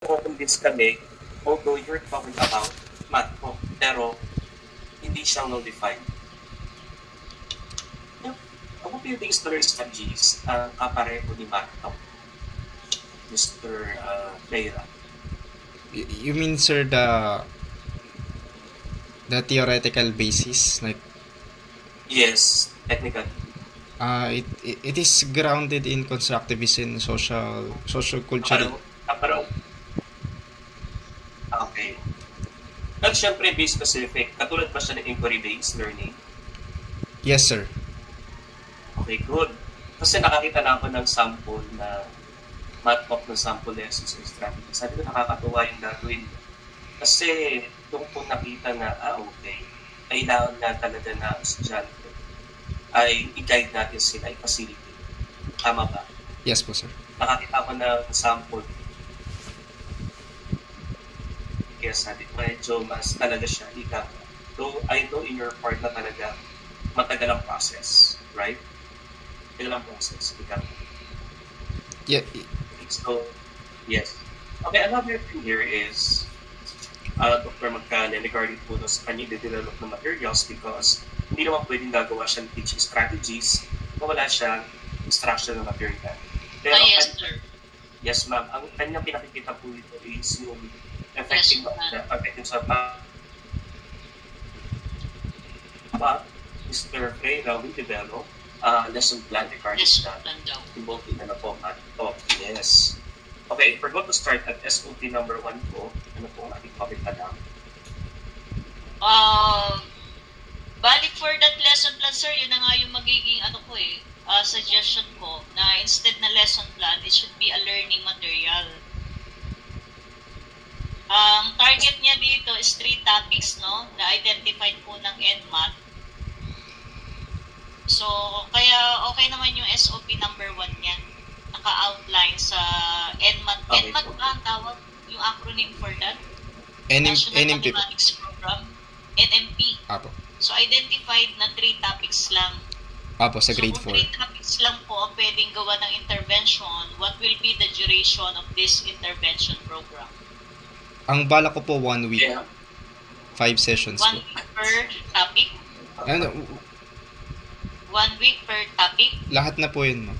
convince kami, although you're talking about math po, pero hindi siya well-defined. What do you think is the strategies kapareho ni math po, Mr. Pereira? You mean, sir, the theoretical basis, like? Yes, technically. It is grounded in constructivism, social culture. Okay. At syempre, be specific, katulad ba siya ng inquiry-based learning? Yes, sir. Okay, good. Kasi nakakita na ako ng sample na math talk ng sample lessons or strategy. Sabi ko, nakakatuwa yung gagawin. Kasi, doon po nakita na, okay, kailangan na talaga na estudyante ay i-guide natin sila, i-facilitate. Tama ba? Yes po, sir. Nakakita ko ng sample. Kaya sabi ko, medyo mas talaga siya ika. So, I know in your part na talaga matagal ang process, right? Matagal ang process, ika. Yeah. So, yes. Okay, another thing here is Dr. Magkane regarding po sa kanyang develop ng materials because hindi naman pwedeng gagawa siya ng teaching strategies kung wala siyang instruction ng material. Pero, yes, sir. Yes, ma'am. Ang kanyang pinakikita po ito is yung effective sa Mr. Freira will develop lesson plan regarding that. Involved in ano po, math talk. Yes. Okay, we're going to start at SOP number 1 po. Ano po ang ating topic na lang? Balik for that lesson plan, sir, yun na nga yung magiging suggestion ko na instead na lesson plan, it should be a learning material. Ang target niya dito is 3 topics, no, na identified po ng NMAT. So, kaya okay naman yung SOP number 1 niyan. Naka-outline sa NMAT. Okay. NMAT ba ang tawag? Yung acronym for that? National NMP. Mathematics Program. NMP. Apo. So, identified na 3 topics lang. Apo, sa grade 4. So, kung 3 topics lang po ang pwedeng gawa ng intervention, what will be the duration of this intervention program? Ang bala ko po 1 week. Yeah. 5 sessions 1 week per topic? Ano? 1 week per topic? Lahat na po yun, ma'am.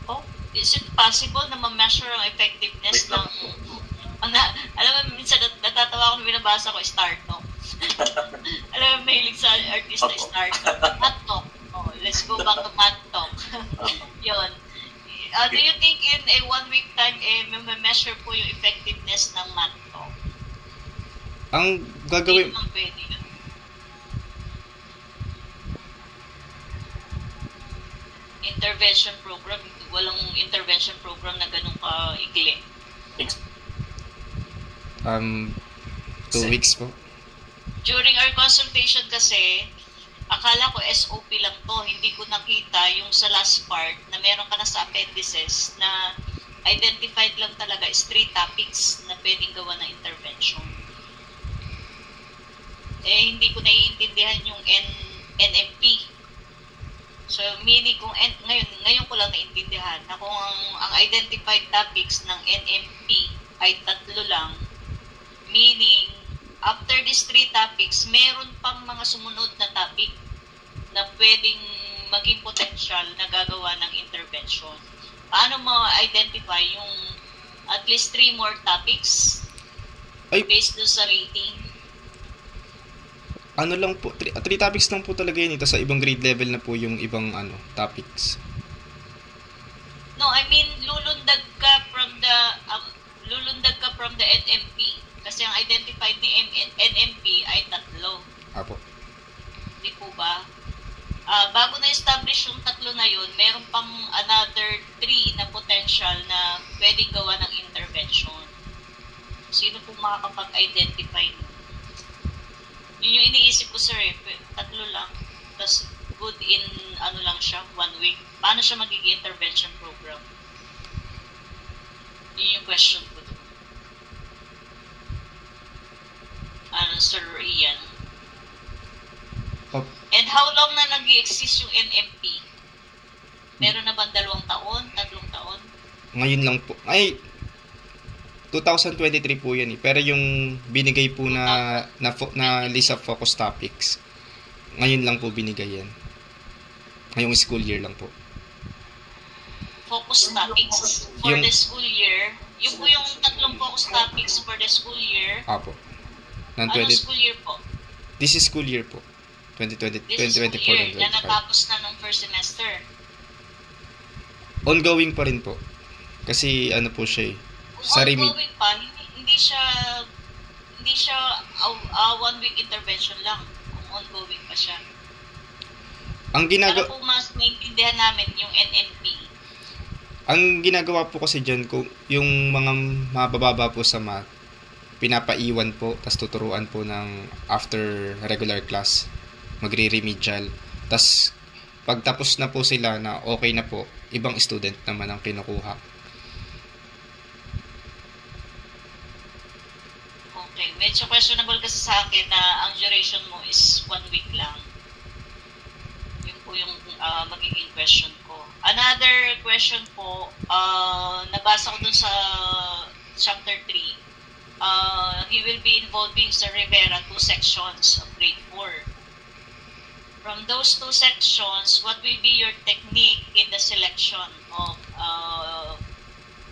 Oh, is it possible na ma-measure ang effectiveness ng... alam mo, minsan natatawa ako na binabasa ko, start, no? Alam mo, mahilig sa artista, start, no? Math talk. Oh, let's go back to math talk. Yun. Do you think in a 1 week time, ma-measure po yung effectiveness ng math talk? Ang gagawin... Hindi naman pwede yun. Intervention program, walang intervention program na ganun ka-igli. 2 weeks po. During our consultation kasi, akala ko SOP lang to, hindi ko nakita yung sa last part na meron ka na sa appendices na identified lang talaga is 3 topics na pwedeng gawa ng intervention. Hindi ko naiintindihan yung NMP. So, meaning kung ngayon ko lang naintindihan na kung ang identified topics ng NMP ay 3 lang, meaning after these 3 topics, meron pang mga sumunod na topic na pwedeng maging potential na gagawa ng intervention. Paano ma-identify yung at least 3 more topics based doon sa rating? Ano lang po, 3 topics lang po talaga yun. Ito sa ibang grade level na po yung ibang topics. No, I mean, lulundag ka from the NMP. Kasi ang identified ni NMP ay 3. Apo. Di po ba? Bago na-establish yung 3 na yun, meron pang another 3 na potential na pwedeng gawa ng intervention. Sino po makakapag-identify nun? Yun yung iniisip ko, sir, 3 lang. Tapos, good in, lang siya, 1 week. Paano siya magiging intervention program? Yun yung question ko doon. Sir Ian? Oh. And how long na nag-i-exist yung NMP? Meron na ba 2 taon, 3 taon? Ngayon lang po. Ay, 2023 po yan eh. Pero yung binigay po na list of focus topics, ngayon lang po binigay yan. Ngayong school year lang po. Focus topics for Yung- the school year. Yung po yung tatlong focus topics for the school year. Apo. Ng Ano school year po? This is school year po. 2020, This is school 2024 year and na 2025. natapos na nung first semester. Ongoing pa rin po. Kasi ano po siya eh. Kung Sa ongoing pa, hindi siya 1 week intervention lang. Kung ongoing pa siya. Ang Para ginagawa po mas maintindihan namin yung NNP. Ang ginagawa po kasi dyan, kung yung mga mabababa po sa math, pinapaiwan po, tas tuturuan po ng after regular class, magre-remedial. Tas pagtapos na po sila na okay na po, ibang student naman ang kinukuha. Okay. Medyo questionable kasi sa akin na ang duration mo is 1 week lang. Yun po yung magiging question ko. Another question po, nabasa ko dun sa chapter 3. He will be involving Sir Rivera 2 sections of grade 4. From those 2 sections, what will be your technique in the selection of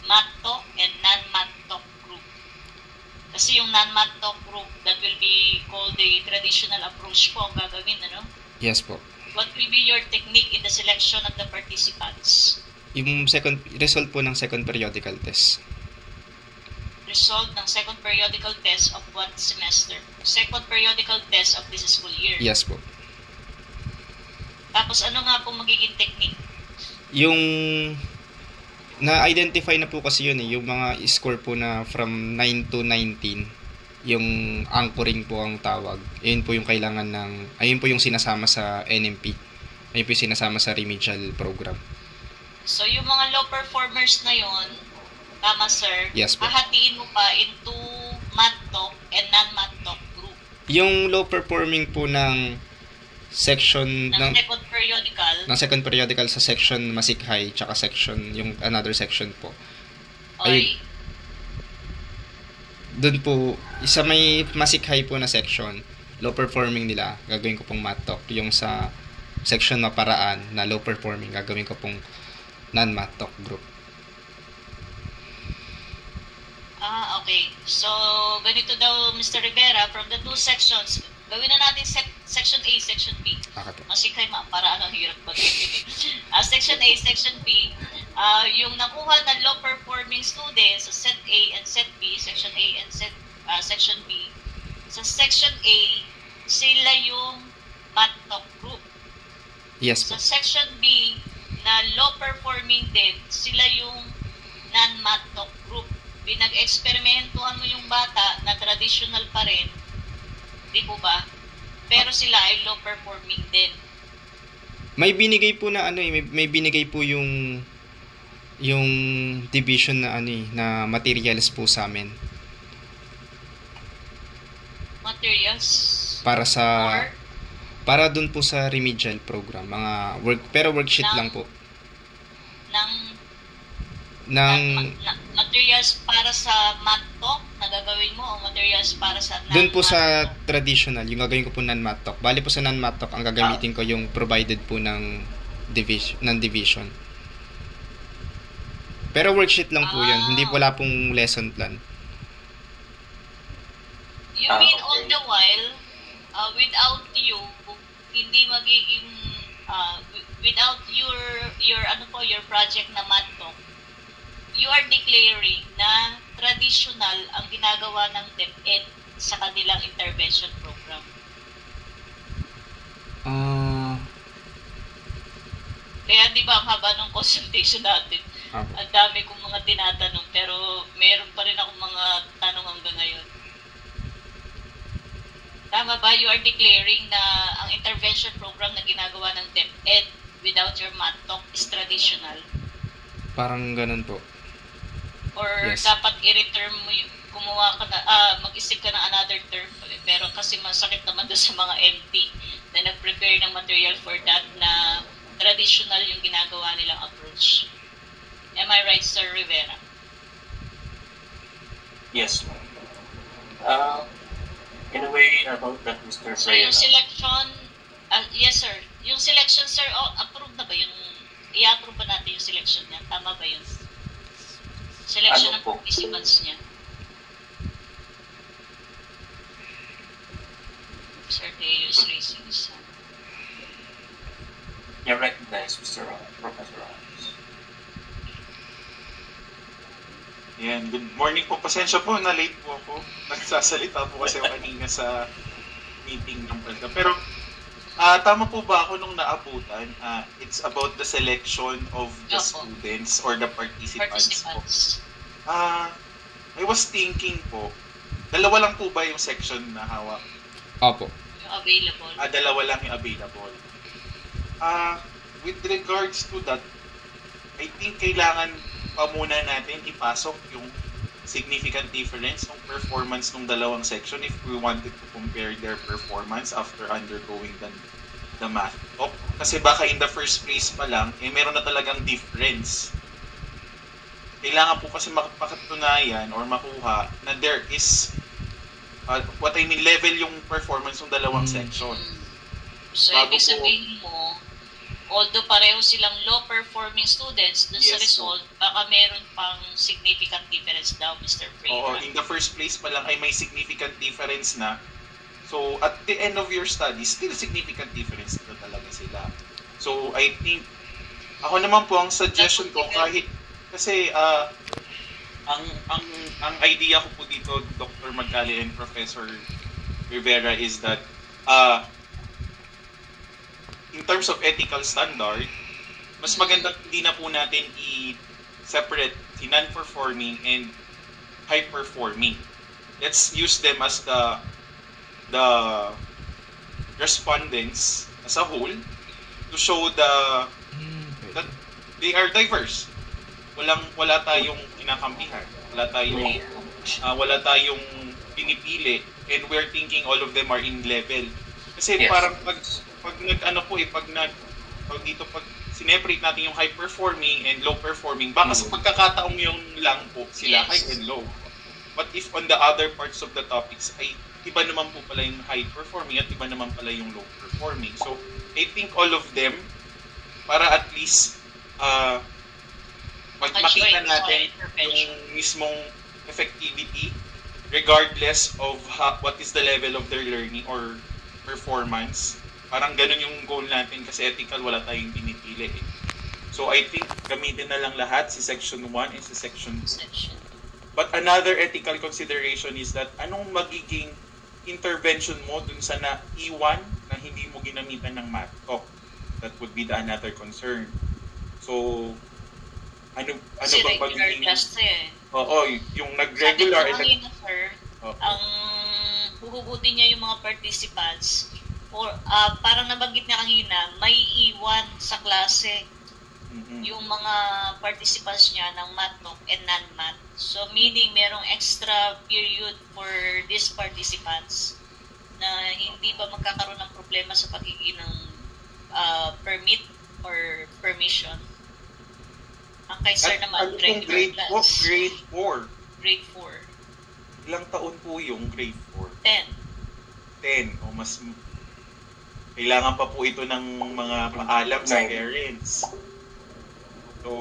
math talk and non-math talk group? Kasi yung non-math talk group, that will be called the traditional approach po ang gagawin, ano? Yes po. What will be your technique in the selection of the participants? Yung result po ng second periodical test. Result ng second periodical test of what semester? Second periodical test of this school year. Yes po. Tapos ano nga po magiging technique? Yung na-identify na po kasi yun eh, yung mga score po na from 9 to 19, yung anchoring po ang tawag. Ayun po yung kailangan ayun po yung sinasama sa NMP. Ayun po yung sinasama sa remedial program. So yung mga low performers na yon, tama sir, Yes po. hahatiin mo pa into math talk and non-math talk group. Yung low performing po ng section Ng second periodical sa section Masikhay tsaka section yung another section po. Okay. Doon po isa may Masikhay po na section, low performing nila, gagawin ko pong math talk. Yung sa section Maparaan na low performing, gagawin ko pong non-math talk group. Okay. So, ganito daw, Mr. Rivera, from the 2 sections, gawin na natin section A, section B. Okay po. Masikhay para hirap mag-ibig. Section A, section B, yung nakuha na low-performing students sa set A and set B, section A and section B, sa section A, sila yung math talk group. Yes po. Sa section B, na low-performing din, sila yung non-math talk group. Pinag-eksperimentuhan mo yung bata na traditional pa rin, di po ba? Pero sila ay low-performing din. May binigay po na may binigay po yung division na na materials po sa amin Materials? para dun po sa remedial program, mga pero worksheet lang po. Materials para sa math talk na gagawin mo o materials para sa non-math Doon po sa talk? traditional, yung gagawin ko po non-math talk. Bali po sa non-math talk, ang gagamitin ko yung provided po ng division. Pero worksheet lang po yun. Hindi wala pong lesson plan. You mean all the while, without you, hindi magiging, without your project na math talk, you are declaring na traditional ang ginagawa ng DepEd sa kanilang intervention program. Kaya di ba ang haba ng consultation natin? Ang dami kong mga tinatanong pero meron pa rin akong mga tanong hanggang ngayon. Tama ba? You are declaring na ang intervention program na ginagawa ng DepEd without your math talk is traditional? Parang ganun po. Or Yes. dapat i-reterm mo gumawa ka na, mag-isip ka ng another term. Pero kasi masakit naman doon sa mga MP na nag-prepare ng material for that na traditional yung ginagawa nilang approach. Am I right, Sir Rivera? Yes, ma'am. Uh, anyway, about that, Mr. So yung Freya. selection, yes sir, yung selection sir, approve na ba yung, i-approve ba natin yung selection niya? Tama ba yun? Selection Ano ng po? participants niya. Sir Deus raising his hand. You recognize Mr. Professor Ramos. Yan, good morning po. Pasensya po, na-late po ako. Nagsasalita po kasi ako kanina sa meeting ng Prada. Pero, tama po ba ako nung naabutan? It's about the selection of the Opo. students or the participants po. Participants. I was thinking po, dalawa lang po ba yung section na hawak? Opo. Yung available. Dalawa lang yung available. With regards to that, I think kailangan pa muna natin ipasok yung significant difference ng performance ng dalawang section if we wanted to compare their performance after undergoing the math talk. Kasi baka in the first place pa lang, meron na talagang difference. Kailangan po kasi makapatunayan or makuha na there is level yung performance ng dalawang section. So, Bago ibig po- sabihin mo, although pareho silang low-performing students dun sa Yes, result, baka meron pang significant difference daw, Mr. Oo, Freeman. in the first place pa lang ay may significant difference na. So, at the end of your study, still significant difference na talaga sila. So, I think, ako naman po, ang suggestion ko, kahit, kasi, ang idea ko po dito, Dr. Magcali and Professor Rivera, is that, in terms of ethical standard, mas maganda hindi na po natin i-separate si non-performing and high-performing. Let's use them as the respondents as a whole to show that they are diverse. Wala tayong kinakampihan. Wala tayong pinipili, and we're thinking all of them are in level. Kasi Yes. parang pag sineparate natin yung high performing and low performing, baka sa pagkakataong yung lang po sila Yes. high and low. But if on the other parts of the topics ay iba naman po pala yung high performing at iba naman pala yung low performing. So I think all of them, para at least makita natin yung mismong effectivity regardless of what is the level of their learning or performance. Parang ganun yung goal natin kasi ethical, wala tayong pinipili eh. So I think gamitin na lang lahat si section 1 and si section 2. Section. But another ethical consideration is that anong magiging intervention mo dun sa naiwan na hindi mo ginamitan ng math talk? That would be the another concern. So, ano Kasi bang regular magiging... class na eh. Oo, yung Sabi nag-regular... ko kanina, sir, Oo. ang huhugutin niya yung mga participants, parang nabanggit niya kanina, may iwan sa klase Mhm. yung mga participants niya ng math talk and non-math. So, meaning merong extra period for these participants na hindi pa magkakaroon ng problema sa pagiging ng permit or permission. Ang kay sir naman, Ano yung regular grade class. Grade 4. Grade 4. Ilang taon po yung grade 4? 10. 10. O mas... Kailangan pa po ito ng mga paalam sa parents. So,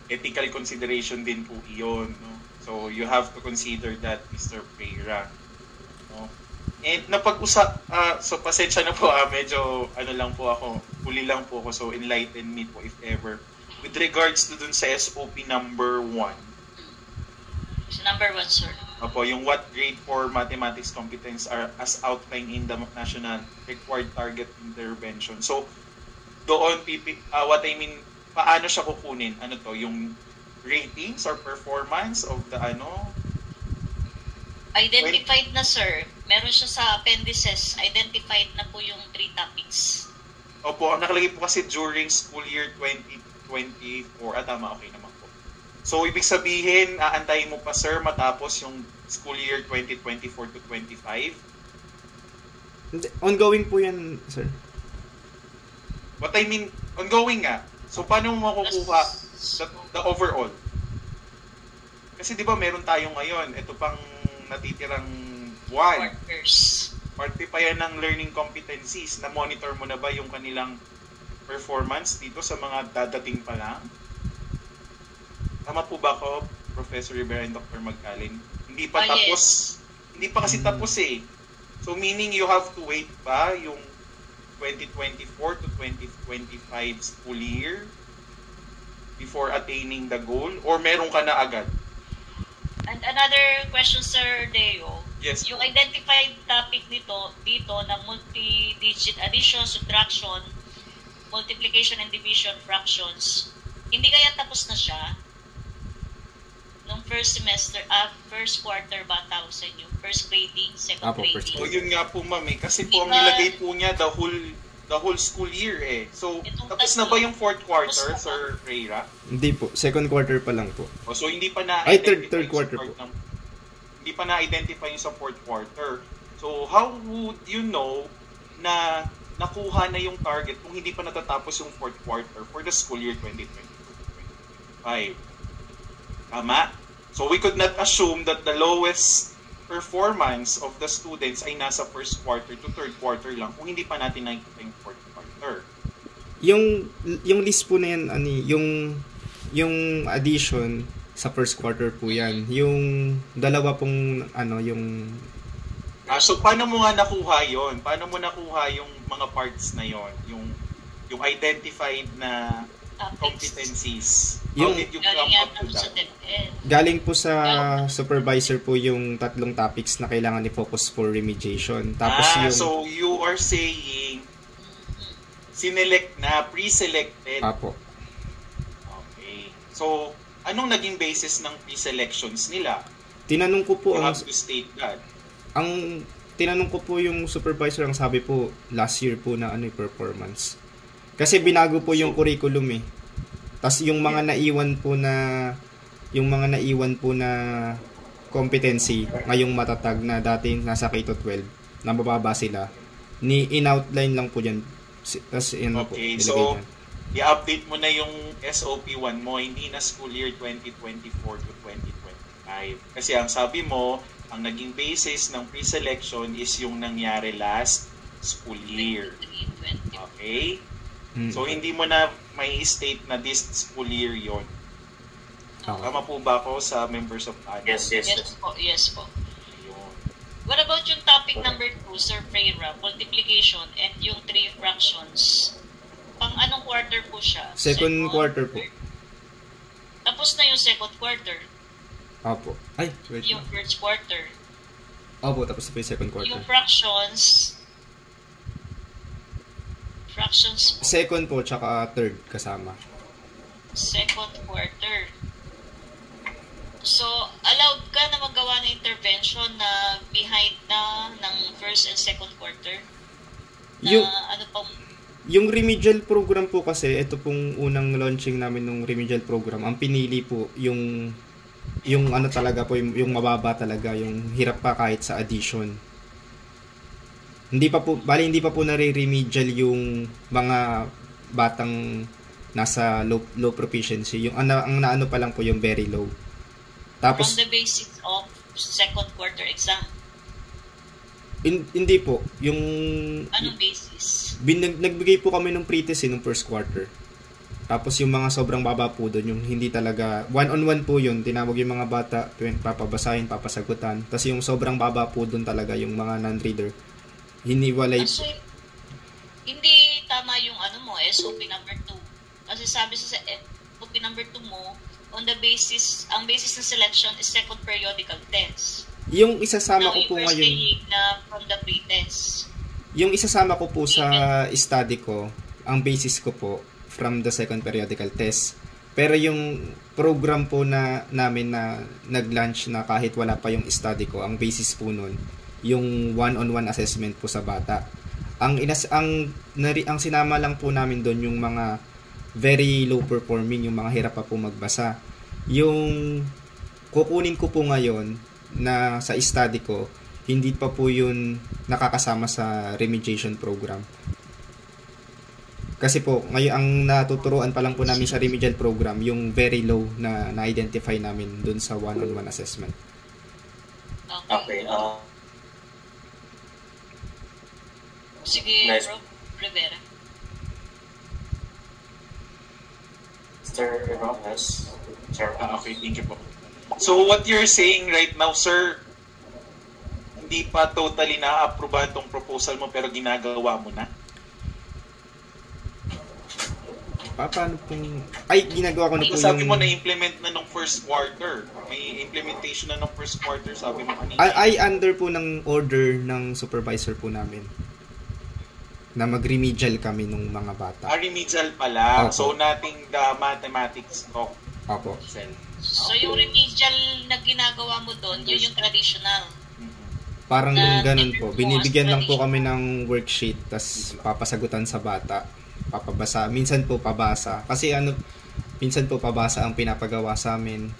ethical consideration din po iyon. No? So, you have to consider that, Mr. Pereira. No? And so pasensya na po, medyo lang po ako, huli lang po ako, so enlighten me po if ever. With regards to dun sa SOP number 1, So, number 1, sir. Opo, yung what grade 4 mathematics competence are as outlined in the national required target intervention. So, doon, what I mean, paano siya kukunin? Ano to? Yung ratings or performance of the Identified na, sir. Meron siya sa appendices. Identified na po yung 3 topics. Opo, nakalagay po kasi during school year 2024. Tama, okay naman po. So, ibig sabihin, aantayin mo pa, sir, matapos yung school year 2024 to 25? Ongoing po yan, sir. What I mean, ongoing nga. So, paano mo makukuha the overall? Kasi di ba meron tayo ngayon, ito pang natitirang buwan. Quarters. Parte pa yan ng learning competencies. Na-monitor mo na ba yung kanilang performance dito sa mga dadating pa lang? Tama po ba ako, Professor Rivera and Dr. Magkalin? Hindi pa tapos. Yes. Hindi pa kasi tapos eh. So meaning you have to wait pa yung 2024 to 2025 school year before attaining the goal? Or meron ka na agad? And another question, Sir Deo. Yes. Yung identified topic dito na multi-digit addition, subtraction, multiplication and division fractions, hindi kaya tapos na siya nung first semester, first quarter ba tawag sa inyo? First grading, second Apo, first grading? O yun nga po ma'am eh. Kasi po ang Diba? nilagay po niya the whole school year eh. So Itong tapos na tatlo. ba yung fourth quarter, Tapos na ba? Sir Reyra? Hindi po, second quarter pa lang po. O, so hindi pa na Ay, third quarter po. Hindi pa na-identify yung sa fourth quarter. So how would you know na nakuha na yung target kung hindi pa natatapos yung fourth quarter for the school year 2022-2025? Tama? So we could not assume that the lowest performance of the students ay nasa first quarter to third quarter lang kung hindi pa natin nakikita yung fourth quarter. Yung list po na yan, yung addition sa first quarter po yan. Yung dalawa pong yung So paano mo nga nakuha yon? Paano mo nakuha yung mga parts na yon? Yung identified na competencies. How did you come up to that? galing po sa supervisor po yung tatlong topics na kailangan i-focus for remediation. Tapos So you are saying pre-selected. Apo. Okay. So, anong naging basis ng pre-selections nila? Tinanong ko po You have to state that. ang tinanong ko po yung supervisor, ang sabi po last year po na performance. Kasi binago po yung curriculum eh. Tas yung mga naiwan po na competency ngayong matatag na dati nasa K-12 na mababa sila, in-outline lang po dyan. Tas yun po. Okay, so i-update mo na yung SOP1 mo, hindi na school year 2024 to 2025. Kasi ang sabi mo, ang naging basis ng pre-selection is yung nangyari last school year. Okay? So, hindi mo na may state na this school year yon. Tama po ba ako sa members of ANO? Yes. Yes po. Ayun. What about yung topic number 2, Sir Freira, multiplication and yung 3 fractions? Pang anong quarter po siya? Second quarter po. Tapos na yung second quarter. Apo. Ay, wait. Yung first quarter. Opo, tapos na po yung second quarter. Yung fractions po. Second po, tsaka third kasama. Second quarter. So, allowed ka na magawa ng intervention na behind na ng first and second quarter? Na Yung remedial program po kasi, ito pong unang launching namin ng remedial program. Ang pinili po, yung talaga po, yung mababa talaga, yung hirap pa kahit sa addition. Hindi pa po nare-remedial yung mga batang nasa low proficiency. Yung ang naano pa lang po yung very low. Tapos from the basis of second quarter exam. Hindi po, yung anong basis? Nagbigay po kami ng pretest nung first quarter. Tapos yung mga sobrang baba po doon, yung hindi talaga one-on-one po yun, tinawag yung mga bata, papabasahin, papasagutan. Tapos yung sobrang baba po doon talaga yung mga non-reader. Hiniwalay po. Hindi tama yung SOP number 2. Kasi sabi sa SOP number 2 mo, ang basis ng selection is second periodical test. Yung isasama ko po ngayon, na from the pretest. yung isasama ko po sa study ko, ang basis ko po from the second periodical test. Pero yung program po namin na nag-launch na kahit wala pa yung study ko, ang basis po nun, yung one-on-one assessment po sa bata. Ang sinama lang po namin doon yung mga very low performing, yung mga hirap pa po magbasa. Yung kukunin ko po ngayon na sa study ko, hindi pa po yun nakakasama sa remediation program. Kasi po, ngayon ang natuturuan pa lang po namin sa remedial program, yung very low na na-identify namin dun sa one-on-one assessment. Okay. Sige, Nice. Prof. Rivera. Mr. Rojas. Sir. Okay, thank you po. So what you're saying right now, sir, hindi pa totally na-approve itong proposal mo pero ginagawa mo na? Paano pong... Ay, ginagawa ko na po Sabi yung... mo na-implement na nung first quarter. May implementation na nung first quarter, sabi mo kanina. Ay, under po ng order ng supervisor po namin. Na mag-remedial kami nung mga bata. Remedial pala. Opo. So, nothing the mathematics talk. Opo. So, yung remedial na ginagawa mo doon, yun yung traditional. Parang Na ganun po. Binibigyan lang po traditional. kami ng worksheet, tas papasagutan sa bata. Papabasa. Minsan po pabasa. Kasi minsan po pabasa ang pinapagawa sa amin.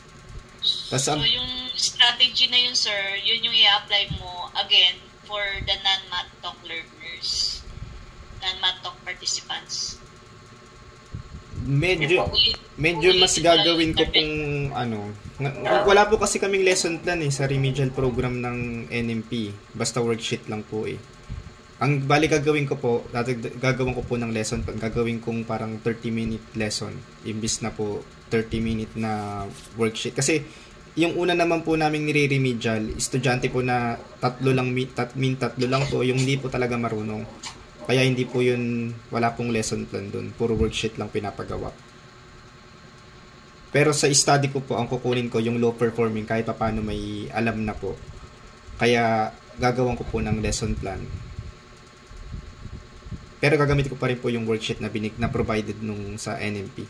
Tas, So, yung strategy na yun, sir, yun yung i-apply mo, again, for the non-math talk learners, non-math talk participants. medyo mas gagawin ko kung wala po kasi kaming lesson plan sa remedial program ng NMP. Basta worksheet lang po Ang bali gagawin ko po, gagawin ko po ng lesson plan, gagawin kong parang 30-minute lesson imbis na po 30-minute na worksheet. Kasi yung una naman po naming nire-remedial, estudyante po na tatlo lang po, yung hindi po talaga marunong. Kaya hindi po yun, wala pong lesson plan dun. Puro worksheet lang pinapagawa. Pero sa study ko po, ang kukunin ko yung low performing kahit pa paano may alam na po. Kaya gagawan ko po ng lesson plan. Pero gagamit ko pa rin po yung worksheet na provided nung sa NMP.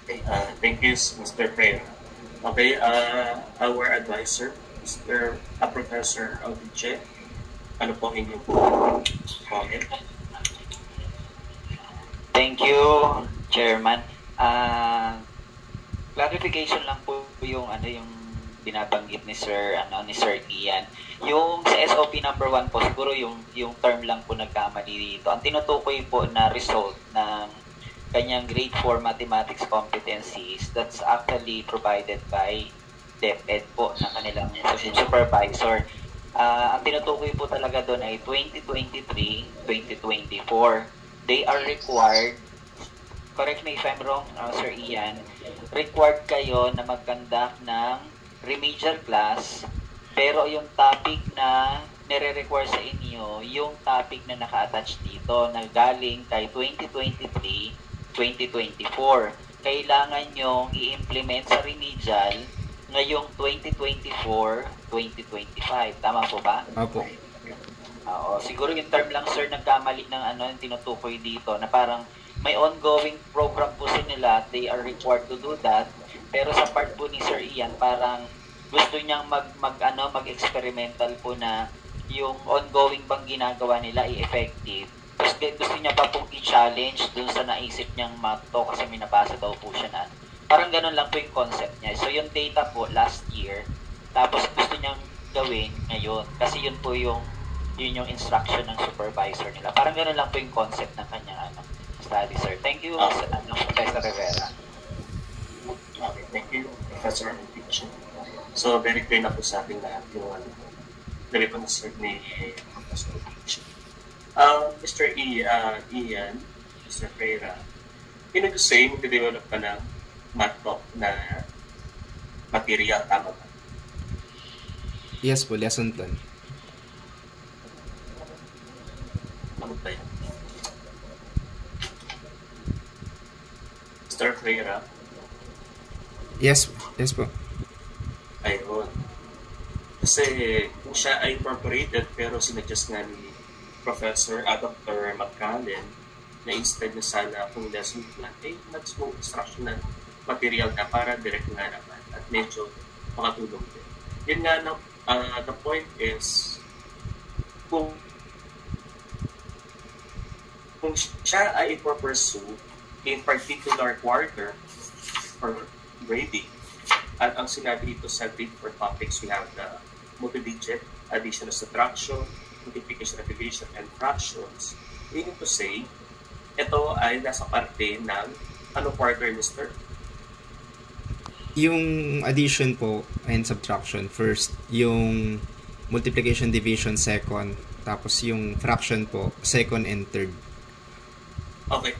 Okay, thank you, Mr. Freire. Okay, our advisor, Professor Aldiche, ano po ang inyong comment? Thank you, Chairman. Clarification lang po yung yung binabanggit ni Sir Ian. Yung sa SOP number 1 po, siguro yung term lang po nagkamali dito. Ang tinutukoy po na result ng kanyang grade 4 mathematics competencies, that's actually provided by DepEd po na kanilang supervisor. Ang tinutukoy po talaga doon ay 2023-2024. They are required, correct me if I'm wrong, Sir Ian, required kayo na mag-conduct ng remedial class, pero yung topic na nire-require sa inyo, yung topic na naka-attach dito, na galing kay 2023-2024. Kailangan nyo i-implement sa remedial ngayong 2024-2025. Tama po ba? Opo. Oo. Siguro yung term lang, sir, nagkamali ng yung tinutukoy dito, na parang may ongoing program po sila, they are required to do that. Pero sa part po ni Sir Ian, parang gusto niyang mag-experimental po na yung ongoing bang ginagawa nila i-effective. Gusto niya pa pong i-challenge dun sa naisip niyang math to kasi may nabasa daw po siya na. Parang ganun lang po yung concept niya. So yung data po last year, tapos gusto niyang gawin ngayon kasi yun yung instruction ng supervisor nila. Parang ganun lang po yung concept ng kanyang study, sir. Thank you, Professor Rivera. Okay, thank you, Professor Aldiche. So, very clear na po sa ating lahat yung nalipansag ni Professor Aldiche. Mr. Ian, Mr. Freire, yun to say, mag-develop ka ng math talk na material, tama ba? Yes po, lesson plan. Ano ba yan? Mr. Freire? Yes po. Ayun. Kasi kung siya ay incorporated pero sinadjust nga ni Professor Dr. McCallen na instead na sana kung lesson plan mas mo instructional material na para direct nga naman at medyo makatulong din. Yun nga the point is kung siya ay ipopursue in particular quarter or grading. At ang sinabi dito sa grade 4 topics, we have the multi-digit, addition, subtraction, multiplication, division, and fractions. Meaning to say, ito ay nasa parte ng anong quarter, mister? Yung addition po and subtraction first, yung multiplication division second, tapos yung fraction po second and third. Okay.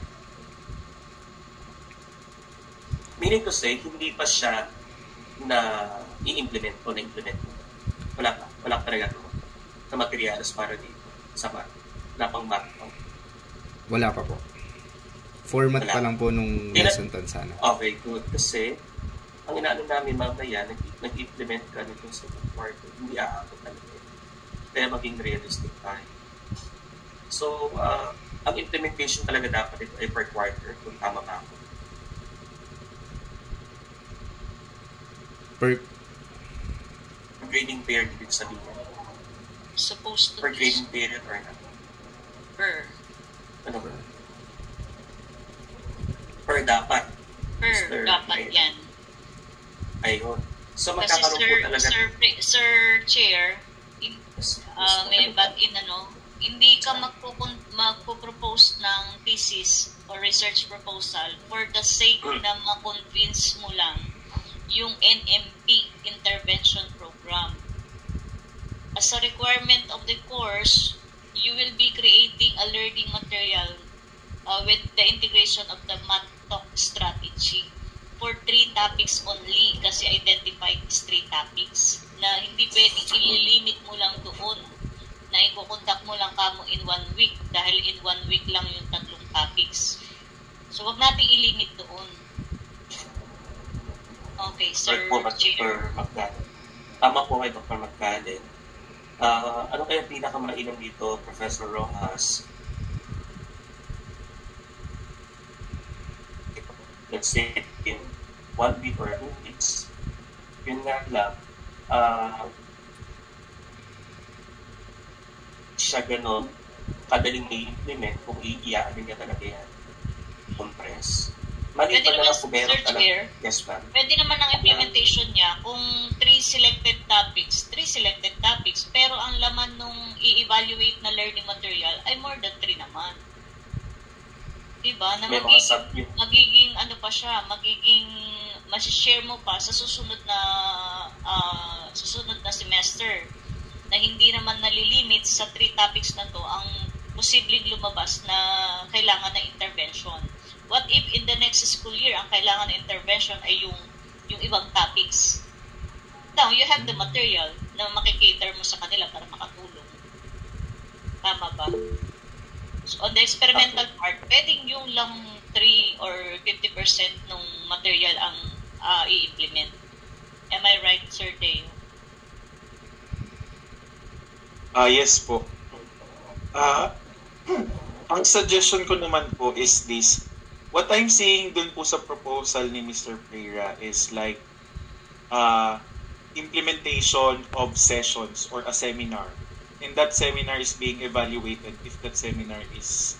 Meaning to say, hindi pa siya na i-implement o na-implement. Wala pa. Wala pa talaga na materials para dito sa math. Wala pang math. Wala pa po. Format Wala. pa lang po nung lesson tan sana. Okay, good. Kasi, ang inaano namin mamaya, nag-implement ka nito sa quarter, hindi aabot talaga. Kaya maging realistic tayo. So, ang implementation talaga dapat ito ay per quarter, kung tama ba ako. Per Grading period, ibig sabihin. Supposed to Per be grading period or not. per. Ano ba? Per dapat. Per, Sir, dapat ayun. yan. Ayun. So, Kasi magkakaroon po talaga. Sir Chair, may back in hindi ka magpo-propose ng thesis or research proposal for the sake na ma-convince mo lang yung NMP intervention program. As a requirement of the course, you will be creating a learning material with the integration of the MathTalk strategy for 3 topics only kasi identified is 3 topics na hindi pwedeng ililimit mo lang doon na ikukontak mo lang kamo in 1 week dahil in 1 week lang yung 3 topics. So, wag natin ilimit doon. Okay, Sir Dr. Magdalene. Tama po kay Dr. Magdalene. Ano kaya pinakamainam dito, Professor Rojas? Let's say in 1 week or 2 weeks. Yun nga lang, siya ganon, kadaling i-implement kung iiyakin niya talaga yan. Compress. Mali pa Pwede na naman, kung meron Sir talaga. Chair, Yes, ma'am. pwede naman ang implementation niya kung 3 selected topics, pero ang laman nung i-evaluate na learning material ay more than 3 naman. Diba? Na May mga sub-unit. magiging ano pa siya, masishare mo pa sa susunod na semester na hindi naman nalilimit sa 3 topics na to ang posibleng lumabas na kailangan na intervention. What if in the next school year ang kailangan na intervention ay yung ibang topics? Now, you have the material na makikater mo sa kanila para makatulong. Tama ba? So, on the experimental part, pwedeng yung lang 3 or 50% ng material ang i-implement. Am I right, Sir Deo? Yes po. Ang suggestion ko naman po is this. What I'm seeing dun po sa proposal ni Mr. Pereira is like implementation of sessions or a seminar. And that seminar is being evaluated if that seminar is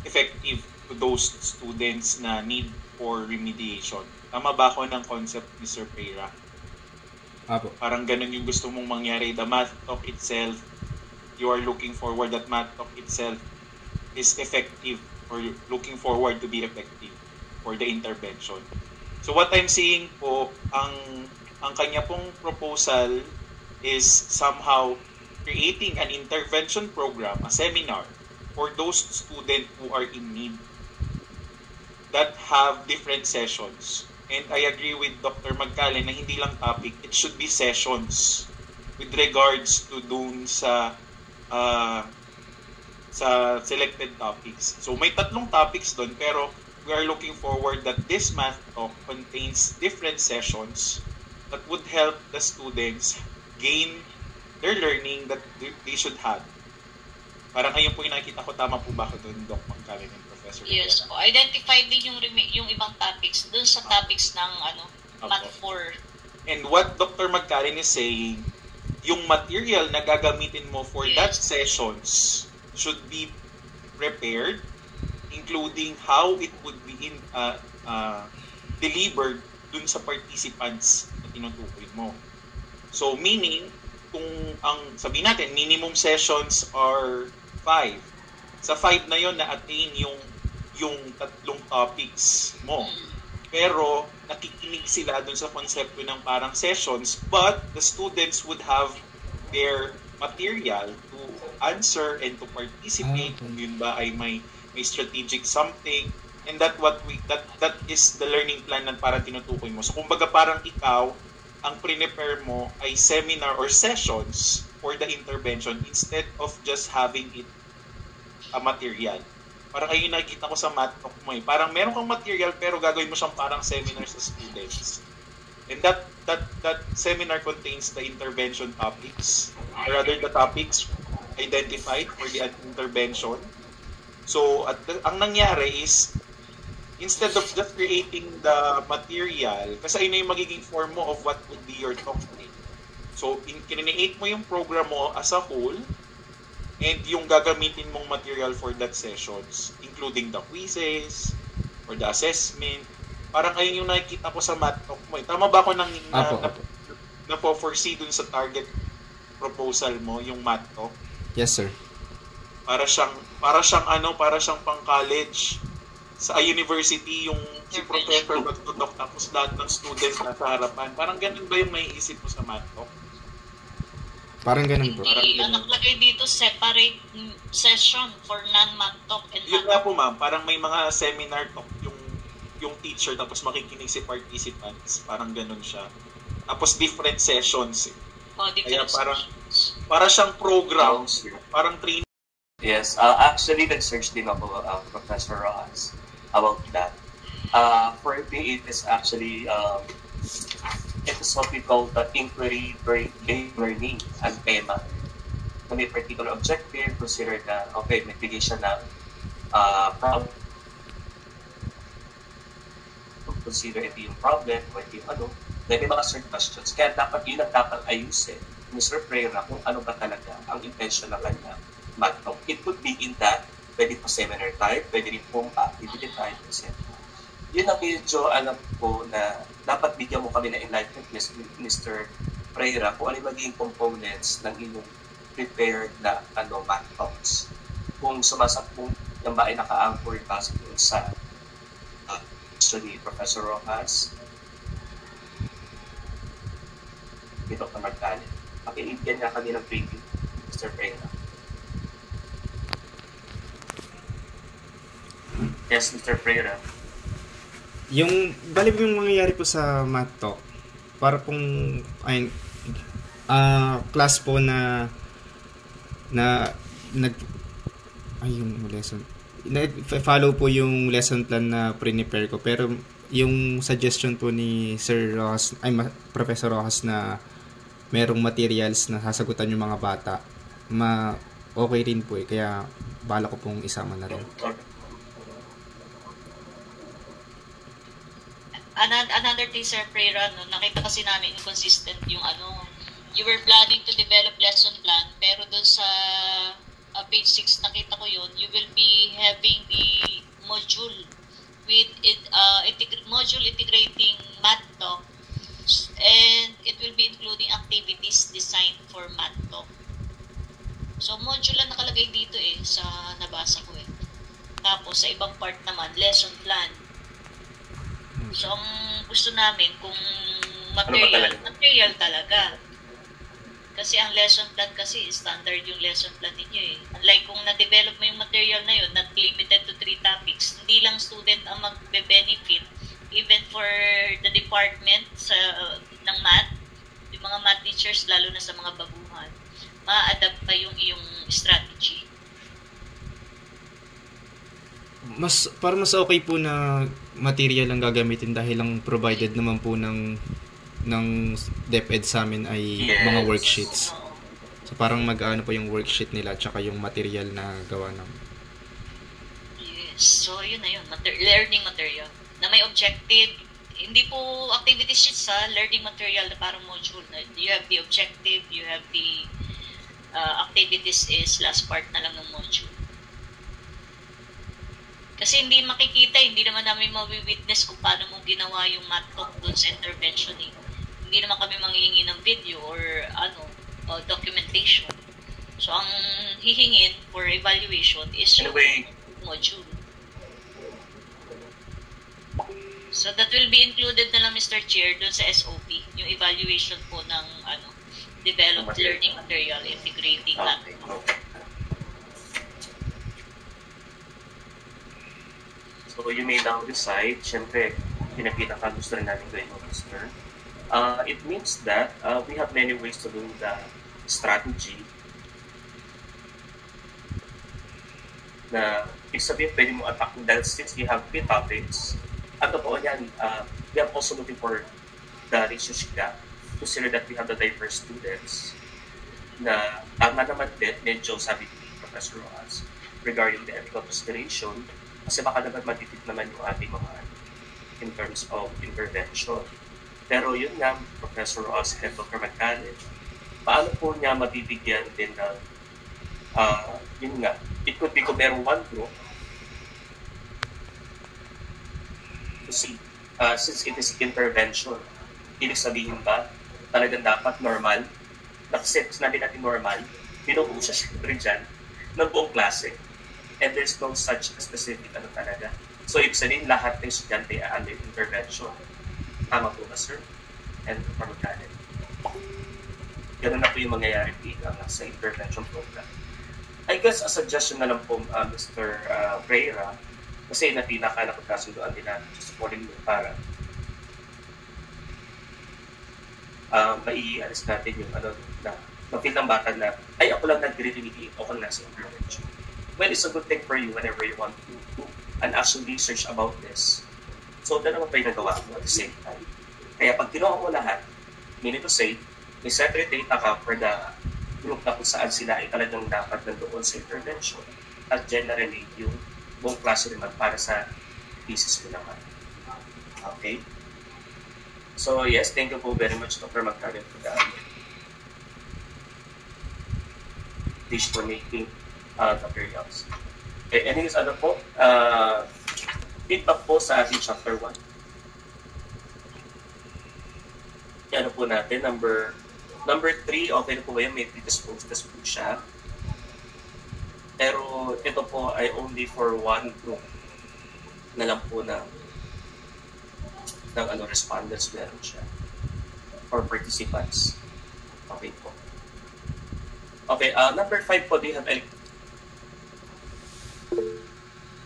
effective to those students na need for remediation. Tama ba ako ng concept, Mr. Pereira? Apo. Parang ganun yung gusto mong mangyari. The MathTalk itself, you are looking forward that MathTalk itself is effective or looking forward to be effective for the intervention. So what I'm seeing po, ang kanya pong proposal is somehow creating an intervention program, a seminar for those students who are in need that have different sessions. And I agree with Dr. Magdalene na hindi lang topic, it should be sessions with regards to dun sa selected topics. So may 3 topics dun, pero we are looking forward that this math talk contains different sessions that would help the students gain their learning that they should have. Parang ngayon po yung nakikita ko, tama po ba ako doon, Doc Magdalene and Professor? Yes. O, identify din yung ibang topics dun sa topics ng Math 4. And what Dr. Magdalene is saying, yung material na gagamitin mo for that sessions should be prepared, including how it would be delivered dun sa participants na tinutukoy mo. So, meaning, kung ang sabihin natin, minimum sessions are 5. Sa 5 na yon na-attain yung 3 topics mo. Pero nakikinig sila dun sa konsepto ng parang sessions, but the students would have their material to answer and to participate. Kung yun ba ay may strategic something, and that is the learning plan na parang tinutukoy mo. So kumbaga parang ikaw ang prepare mo ay seminar or sessions for the intervention instead of just having it a material. Parang ayun nakikita ko sa math talk mo eh. Parang meron kang material pero gagawin mo siyang parang seminar sa students. And that seminar contains the intervention topics, or rather the topics identified for the intervention. So ang nangyari is, instead of just creating the material, kasi ayun na yung magiging form mo of what would be your talk. So kinreate mo yung program mo as a whole, and yung gagamitin mong material for that sessions, including the quizzes or the assessment. Parang ayun yung nakikita ko sa math talk mo. Tama ba ako na-foresee dun sa target proposal mo, yung math talk? Yes, sir. Para siyang pang-college sa university, yung si professor magtutok tapos lahat ng students nasa harapan. Parang ganun ba yung may isip mo sa math talk? Parang ganun po. Hindi, nakalagay dito separate session for non-math talk and yun nga po ma'am, parang may mga seminar talk yung teacher tapos makikinig si participants. Parang ganun siya. Tapos different sessions. Different Kaya sessions. Para siyang program, parang training. Yes, actually nag-search din ako, Professor Rojas, about that. For me, it is actually it is what we call the inquiry-based learning ang tema. Kung may particular objective, consider na, okay, may bigay siya ng problem. Consider ito yung problem, o ito yung ano. Then may mga certain questions. Kaya dapat yun ang dapat ayusin. Mr. Pereira, kung ano ba talaga ang intention ng kanya math talk. It could be in that, pwede po seminar type, pwede rin po activity type, etc. Yun ang medyo alam ko na dapat bigyan mo kami na enlightenment, Mr. Pereira, kung ano yung magiging components ng inyong prepared na math talks. Kung sumasakong yan ba ay naka-anchor kasi doon sa ni Professor Rojas, ni Dr. Magdalena. Pakilibyan nga kami ng preview, Mr. Pereira. Yes, Mr. Pereira. Yung mangyayari po sa math talk, para pong class po na yung lesson. Follow po yung lesson plan na prepare ko, pero yung suggestion po ni Sir Rojas, Professor Rojas na merong materials na sasagutan yung mga bata, okay rin po eh, kaya bala ko pong isama na rin. Another thing, Sir Pereira, nakita kasi namin inconsistent yung you were planning to develop lesson plan, pero dun sa page 6 nakita ko yun, you will be having the module with module integrating math talk, and it will be including activities designed for math talk. So module lang nakalagay dito sa nabasa ko Tapos sa ibang part naman, lesson plan. So ang gusto namin kung material talaga. Kasi ang lesson plan kasi, standard yung lesson plan ninyo Unlike kung na-develop mo yung material na yun, not limited to 3 topics, hindi lang student ang magbe-benefit, even for the department ng math, yung mga math teachers, lalo na sa mga baguhan, ma-adapt pa yung iyong strategy. Mas okay po na material ang gagamitin dahil lang provided naman po ng DepEd sa amin ay mga worksheets. So parang mag-ano po yung worksheet nila tsaka yung material na gawa namin. Yes. So yun na yun. Learning material. Na may objective. Hindi po activity sheets learning material na parang module. You have the objective, you have the activities is last part na lang ng module. Kasi hindi makikita, hindi naman namin mawi-witness kung paano mo ginawa yung math talk doon sa intervention Hindi naman kami manghihingi ng video or documentation. So ang hihingin for evaluation is yung Anyway, module. So that will be included na lang, Mr. Chair, dun sa SOP, yung evaluation po ng developed learning material integrating natin. okay. So you may now decide, syempre, pinakita ka gusto rin namin gawin mo, Mr. It means that we have many ways to do the strategy na ibig sabihin pwede mo attack dahil since we have 3 topics, at totoo yan, we are also looking for the research gap. Consider that we have the diverse students na tama naman din, medyo sabi ni Professor Rojas regarding the ethical consideration kasi baka naman matipid naman yung ating mga in terms of intervention. Pero yun nga, Professor Rojas, Head of Government College, paano po niya mabibigyan din ng yun nga, it could be kung meron one group to see, since it is intervention, ibig sabihin ba, talagang dapat normal, kasi sinabi natin normal, binubuo siya siyempre dyan ng buong klase. And there's no such specific ano talaga. So, ibig sabihin, lahat ng estudyante ay under intervention. Tama po ba, sir? And from Cadet. Ganun na po yung mangyayari dito sa intervention program. I guess, a suggestion na lang po, Mr. Pereira, kasi na pinaka-nakapagkasundoan din natin sa supporting mo para mai-alis natin yung ano na mapil ng bata na ay ako lang nag-reading ako lang sa intervention. Well, it's a good thing for you whenever you want to do an actual research about this. So, dalawa pa yung nagawa mo at the same time. Kaya pag kinuha mo lahat, meaning to say, may separate data ka for the group na kung saan sila ay talagang dapat nandoon sa intervention at generally yung buong klase naman para sa thesis mo naman. Okay? So, yes, thank you po very much, Dr. Magkarin, for the dish for making materials. Okay, and is ano po, feedback po sa ating chapter 1. Yan po natin, number 3, okay na po ba yan? May predisposed test po siya. Pero ito po ay only for one group na lang po ng respondents meron siya. Or participants. Okay po. Okay, number 5 po, do you have any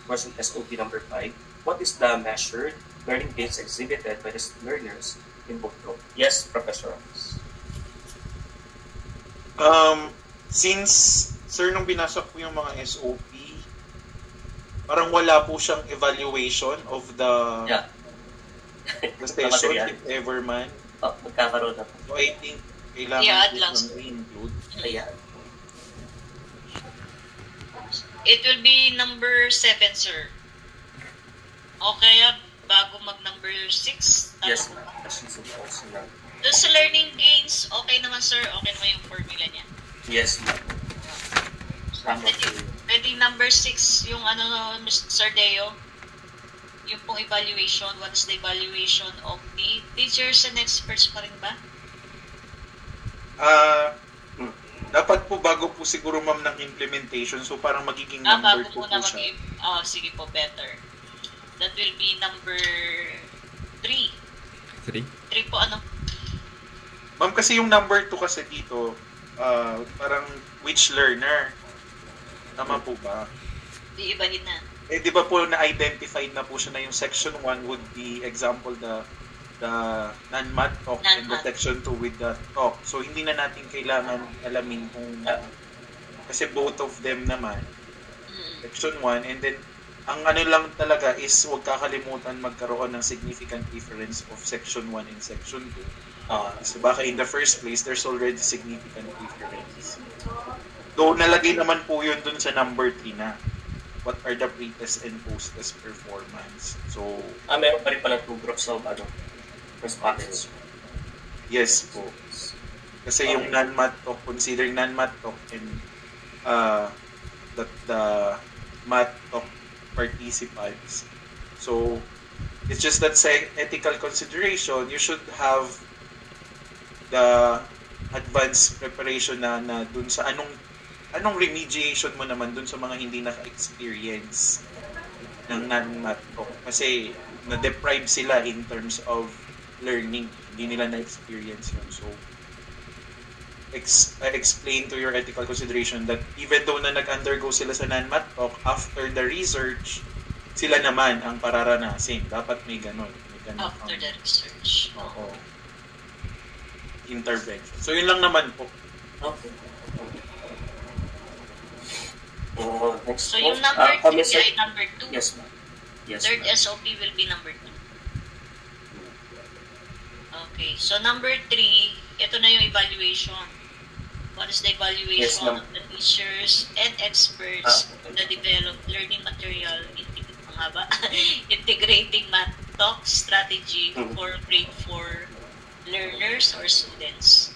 question SOP number 5? What is the measured learning gains exhibited by the learners in both groups? Yes, Professor. Since, sir, nung binasa ko yung mga SOP, parang wala po siyang evaluation of the session, if ever man. Magkakaroon na po. So, I think, kailangan po siyang i-include. Ayan. It will be number 7, sir. Okay, bago mag-number 6? Yes, ma'am. Doon sa learning gains, okay naman, sir. Okay naman yung formula niya. Yes, ma'am. Tama po. Pwede number 6, yung Mr. Deo, yung pong evaluation. What is the evaluation of the teachers and experts pa rin ba? Dapat po bago po siguro, ma'am, ng implementation. So, parang magiging number 2 po siya. Sige po, better. That will be number 3. 3? 3 po, ano? Ma'am, kasi yung number 2 kasi dito, parang which learner? Tama po ba? Iibahin na. Eh, di ba po na-identified na po siya na yung section 1 would be, example, the non-math talk and the section 2 with the talk. So, hindi na natin kailangan alamin kung kasi both of them naman. Section 1 and then ang ano lang talaga is huwag kakalimutan magkaroon ng significant difference of section 1 and section 2. So, baka in the first place, there's already significant difference. Though, nalagay naman po yun dun sa number 3 na. What are the pre-test and post-test performance? So, meron pa rin pala 2 groups of respondents. Yes po. Kasi yung non-math talk, consider non-math talk and the math talk participants. So, it's just that sa ethical consideration, you should have the advanced preparation na dun sa anong anong remediation mo naman dun sa mga hindi naka-experience ng non-math talk? Kasi na-deprive sila in terms of learning. Hindi nila na-experience yun. So, explain to your ethical consideration that even though na nag-undergo sila sa non-math talk, after the research, sila naman ang pararanasin. Dapat may ganon. After the research. Oo. Intervention. So, yun lang naman po. Okay. Next So, yung po. number 3 Kami, sir. ay number 2. Yes, ma'am. Yes, Third ma'am. SOP will be number 2. Okay. So, number 3, ito na yung evaluation. What is the Yes, evaluation ma'am. of the teachers and experts Okay. in the developed learning material integrating math talk strategy for grade 4 learners or students?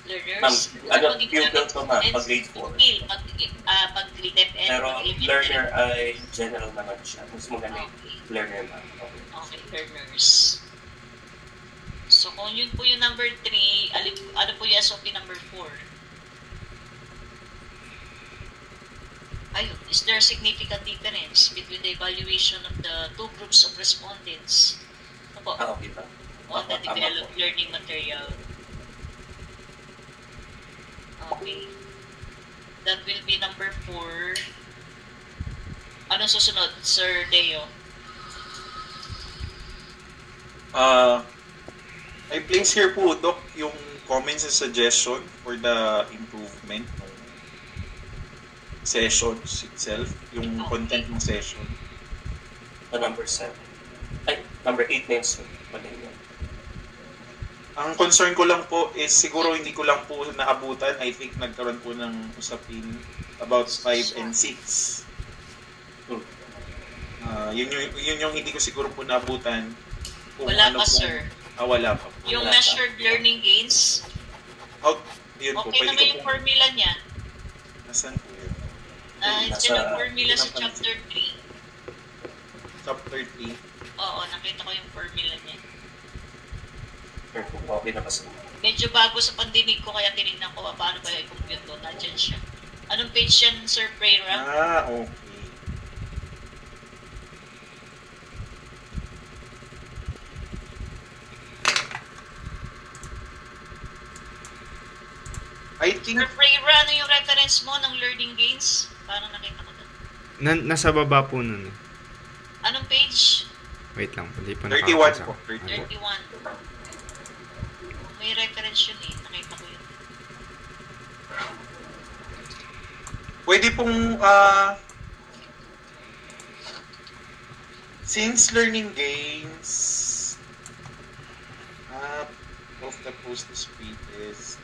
Learners? Pupil to ma'am, pag grade 4. Pupil, pag grade FN, Pero pag elementary. learner ay general naman siya. Mas maganda yung Okay. learner ma'am. Okay. Okay, learners. So, kung yun po yung number 3, ano po yung SOP number 4? Ayun, is there a significant difference between the evaluation of the two groups of respondents? Ano po? Okay ba? On the developed learning material. Okay. That will be number 4. Anong susunod, Sir Deo? I place here po, Doc, yung comments and suggestion for the improvement ng sessions itself, yung content ng session. Number 7. Ay, number 8 na yun, sir. Mali yun. Ang concern ko lang po is siguro hindi ko lang po naabutan. I think nagkaroon po ng usapin about 5 and 6. Yun yung hindi ko siguro po naabutan. Wala pa, sir. Wala pa po. Yung Wala measured learning gains, Yun po. okay Pwede naman ko yung po. formula niya. Nasaan po yun? It's Nasa- yung formula sa napansin. chapter 3. Chapter 3. Oo, nakita ko yung formula niya. Sure po, okay na ba sir? Medyo bago sa pandinig ko, kaya tinignan ko paano ba i-compute doon. Nandiyan siya. Anong page yan, Sir Prayra? Okay. I think Sir Prayra, ano yung reference mo ng learning gains? Parang nakita ko doon. Nasa baba po nun. Anong page? Wait lang, hindi pa 31 nakakasa. po. 31. 31. May reference yun eh. Nakita ko yun. Pwede pong since learning gains of the post-speed is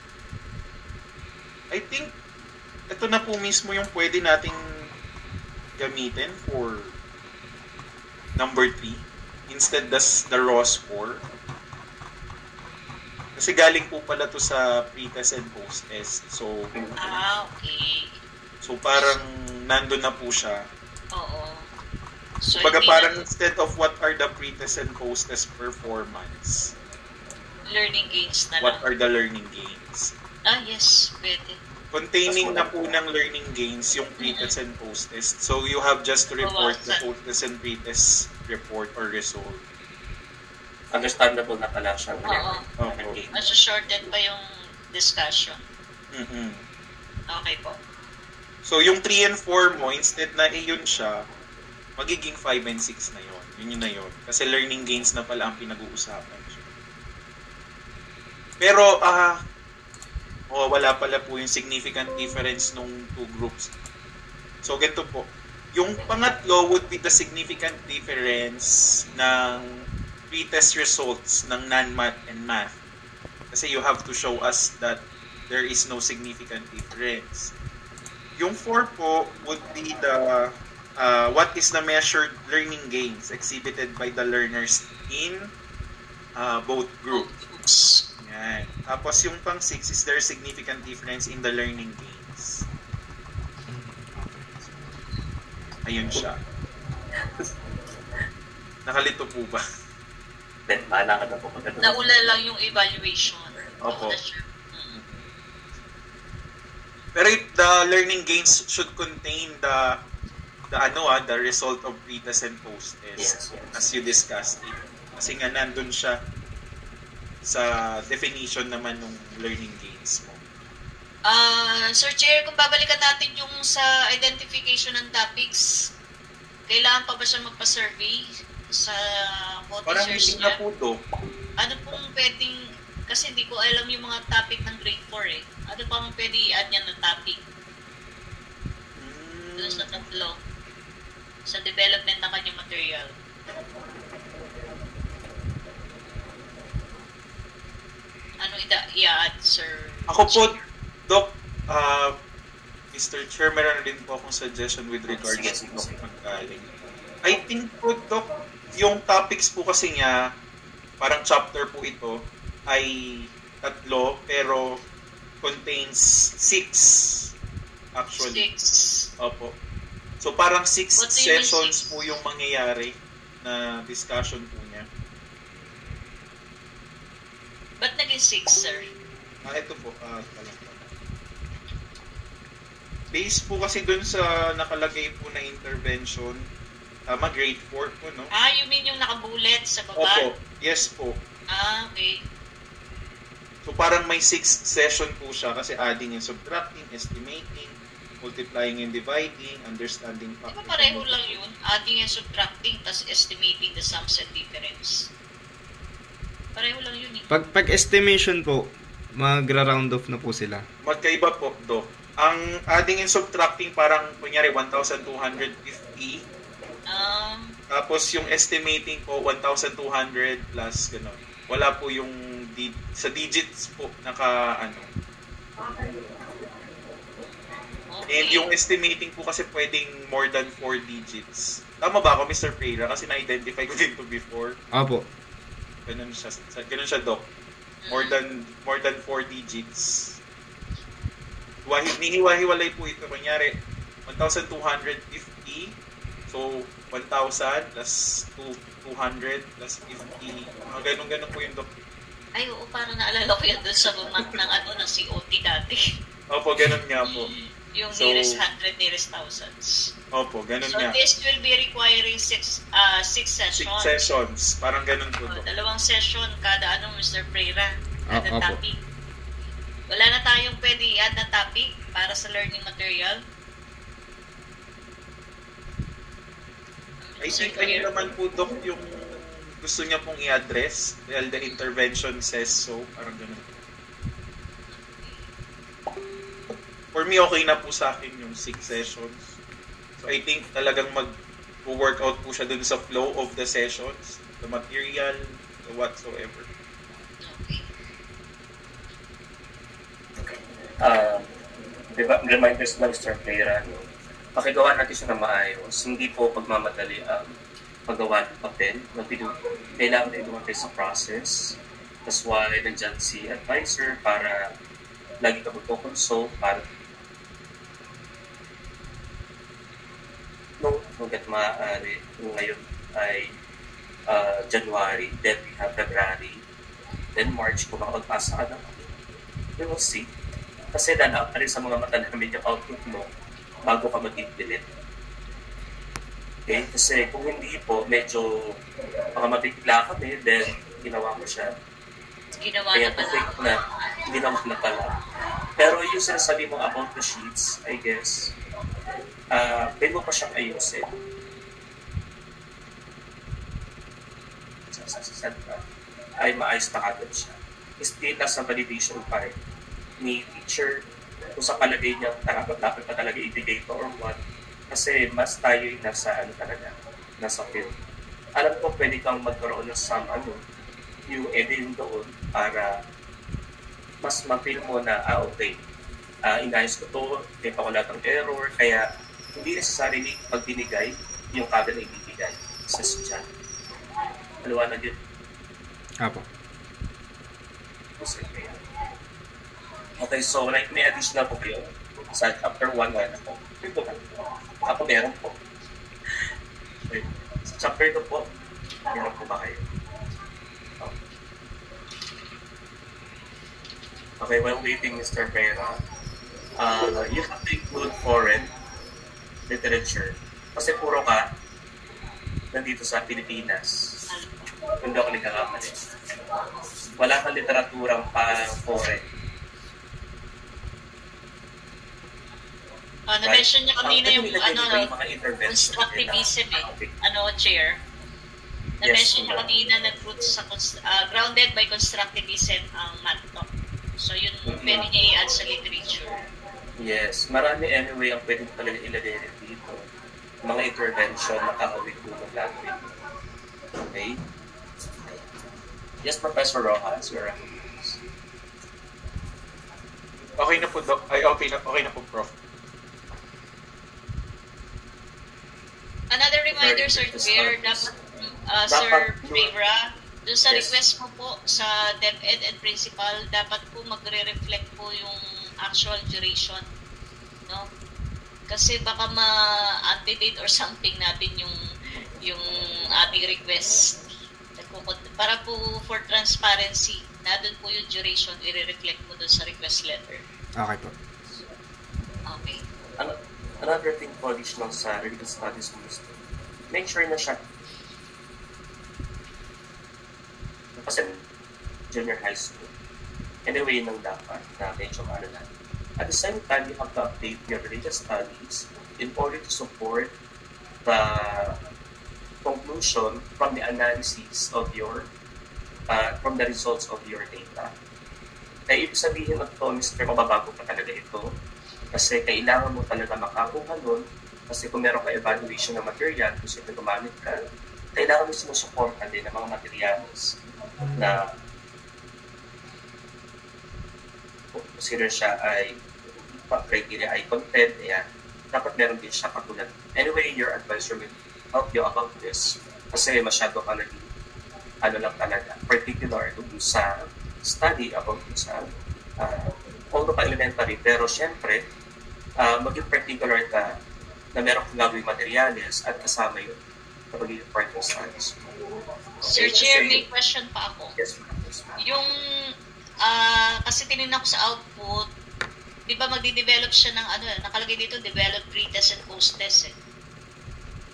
I think ito na po mismo yung pwede nating gamitin for number 3 instead the raw score. Kasi galing po pala to sa pre-test and post-test. So Okay. so parang nandun na po siya. Oo. So, Baga hindi parang na instead of what are the pre-test and post-test performance, learning gains na what lang. are the learning gains? Yes, pwede. Containing na po ng learning gains yung pre-test and post-test. So you have just to report the post-test and pre-test report or result. Understandable na pala siya. Oo. Okay. Mas shorten pa yung discussion. Mm-mm. Okay po. So yung 3 and 4 mo, instead na yun siya, magiging 5 and 6 na yun. Yun na yun. Kasi learning gains na pala ang pinag-uusapan. Pero, wala pala po yung significant difference nung two groups. So, ganito po. Yung pangatlo would be the significant difference ng pre-test results ng non-math and math. Kasi you have to show us that there is no significant difference. Yung 4 po would be the what is the measured learning gains exhibited by the learners in both groups. Yan. Tapos yung pang 6 is there significant difference in the learning gains. Ayun siya. Nakalito po ba? Then, maala ka na po. Naula lang yung evaluation. Opo. Ako na sure. Pero the learning gains should contain the result of pretest and post-test, Yes, yes. as you discussed it. Kasi nga nandun siya sa definition naman ng learning gains mo. Sir Chair, kung babalikan natin yung sa identification ng topics, kailangan pa ba siya magpa-survey sa Parang co-teachers hindi na niya? po, Dok. Ano pong pwedeng, kasi hindi ko alam yung mga topic ng grade 4 eh. Ano pa mong pwede i-add niya na topic doon sa tatlo? Sa development ng kanyang material. Ano i-add, Sir? Ako po, Chair? Doc, Mr. Chair, meron din po akong suggestion with regards Sige, to sige, Doc sige. Maggaling. I think po, Doc, yung topics po kasi niya, parang chapter po ito, ay 3, pero contains 6 actually. 6. Opo. So parang 6 What do you mean sessions 6? po yung mangyayari na discussion po niya. Ba't naging 6, sir? Ito po, based po kasi dun sa nakalagay po na intervention, grade 4 po, no? You mean yung nakabullet sa baba? Opo, yes po. Okay. So parang may 6 session po siya kasi adding and subtracting, estimating, multiplying and dividing, understanding Di ba factors. pareho lang yun? Adding and subtracting, tas estimating the sums and difference. Pareho lang yun eh. Pag estimation po, magra-round off na po sila. Magkaiba po, Doc. Ang adding and subtracting parang kunyari 1,250. Tapos yung estimating po 1,200 plus gano'n. Wala po yung sa digits po Okay. And yung estimating po kasi pwedeng more than 4 digits. Tama ba ako, Mr. Pereira? Kasi na-identify ko din to before. Opo. Ganun siya, Doc. More than 4 digits. Nihiwa-hiwalay po ito. Kunyari, 1,250. So, 1,000 plus 200 plus 50. Ganun po yung, Doc. Ay, oo, parang naalala ko yan doon sa month ng ng COT dati. Opo, ganun nga po. Yung So, nearest 100, nearest thousands. Opo, ganun So, nga. this will be requiring 6 sessions. 6 sessions. Parang ganun po, Doc. 2 session kada Mr. Pereira. Kada Opo. topic. Wala na tayong pwede i-add na topic para sa learning material. I think ayun naman po, Doc, yung gusto niya pong i-address dahil the intervention says so. Parang ganun. For me, okay na po sa akin yung 6 sessions. So I think talagang mag-workout po siya dun sa flow of the sessions, the material, the whatsoever. Okay. Reminders na Mr. Pereira, pakigawa natin siya na maayos. Hindi po pagmamadali ang paggawa ng papel. Kailangan na ilumatay sa process. That's why nandyan si advisor para lagi ka magpo-consult para hanggat maaari. Ngayon ay January, then we have February, then March kung makapagpasa ka na. We will see. Kasi dana pa rin sa mga mata namin yung output mo bago ka mag-implement. Okay? Kasi kung hindi po, medyo baka mabigla kami, then ginawa mo siya. Ginawa Kaya na to pala. think na hindi na pala pala. Pero yung sinasabi mo about the sheets, I guess, pwede mo pa siyang ayusin. Sa ay maayos na agad siya. Is data sa validation part ni teacher kung sa palagay niya dapat pa talaga ibigay ito or what. Kasi mas tayo yung nasa field. Alam ko pwede kang magkaroon ng yung edit doon para mas ma-feel mo na, okay, inayos ko to, may pa wala ng error, kaya hindi necessarily pag binigay, yung kagad na ibibigay sa estudyante. Maliwanag yun. Opo. Okay, so like, may additional po kayo sa chapter 1 na po. Ito ba? Ako meron po. Okay. Sa chapter 2 po, meron po ba kayo? Okay, while waiting, Mr. Pereira, You have to include foreign literature. Kasi puro ka nandito sa Pilipinas. Hindi ako nagkakamali. Wala kang literaturang foreign. Na-mention niya kanina yung mga intervention. Constructivism chair. Na-mention niya kanina na roots sa grounded by constructivism ang math talk. So yun, pwede niya i-add sa literature. Yes, marami anyway ang pwede talaga ilagay dito. Mga intervention, makakawit po ng language. Okay? Yes, Professor Rojas, your recommendations. Okay na po, Doc. Ay, okay na po, Prof. Another reminder, Sir Chair, dapat, Sir Flavra, dun sa request mo po sa DepEd and Principal, dapat po magre-reflect po yung actual duration. No? Kasi baka ma-antedate or something natin yung ating request. Para po for transparency, na doon po yung duration, i-reflect mo doon sa request letter. Okay po. Okay. Another thing po additional sa religious studies ministry, make sure na siya kasi junior high school. Anyway, nang dapat na medyo na. At the same time, you have to update your religious studies in order to support the conclusion from the analysis of your from the results of your data. Kaya ibig sabihin ng to, Mr. Mababago pa talaga ito kasi kailangan mo talaga makakuha nun kasi kung meron ka evaluation ng material, kung sino gumamit ka, kailangan mo sinusuportan din ng mga materials na consider siya ay criteria ay content, ayan. Dapat meron din siya katulad. Anyway, your advisor will help you about this kasi masyado ka naging lang talaga, particular dun sa study about sa although pa elementary, pero syempre maging particular ka na meron kang gagawing materials at kasama yun sa pagiging part ng studies. Sir Chair, may question pa ako. Yes, ma'am. Yung kasi tinignan ko sa output, di ba magdi-develop siya ng nakalagay dito, develop pre-test and post-test eh.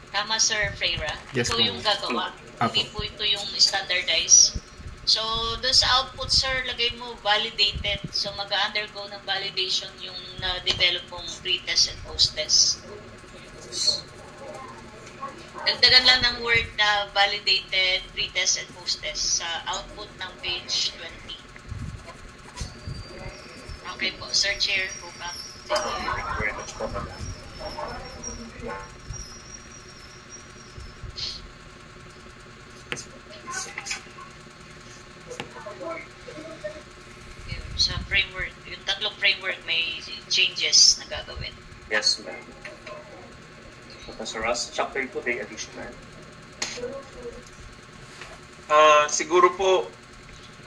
Tama, Sir Freira? Yes, ito yung gagawa. Hindi po ito yung standardized. So, doon sa output, sir, lagay mo validated. So, mag-undergo ng validation yung na-develop mong pre-test and post-test. Dagdagan lang ng word na validated, pre-test and post-test sa output ng page 20. Okay po, Sir Chair, go back. Thank you very much po. Sa framework, yung tatlong framework may changes na gagawin. Yes, ma'am. Professor Ross, chapter 2 may additional. Siguro po,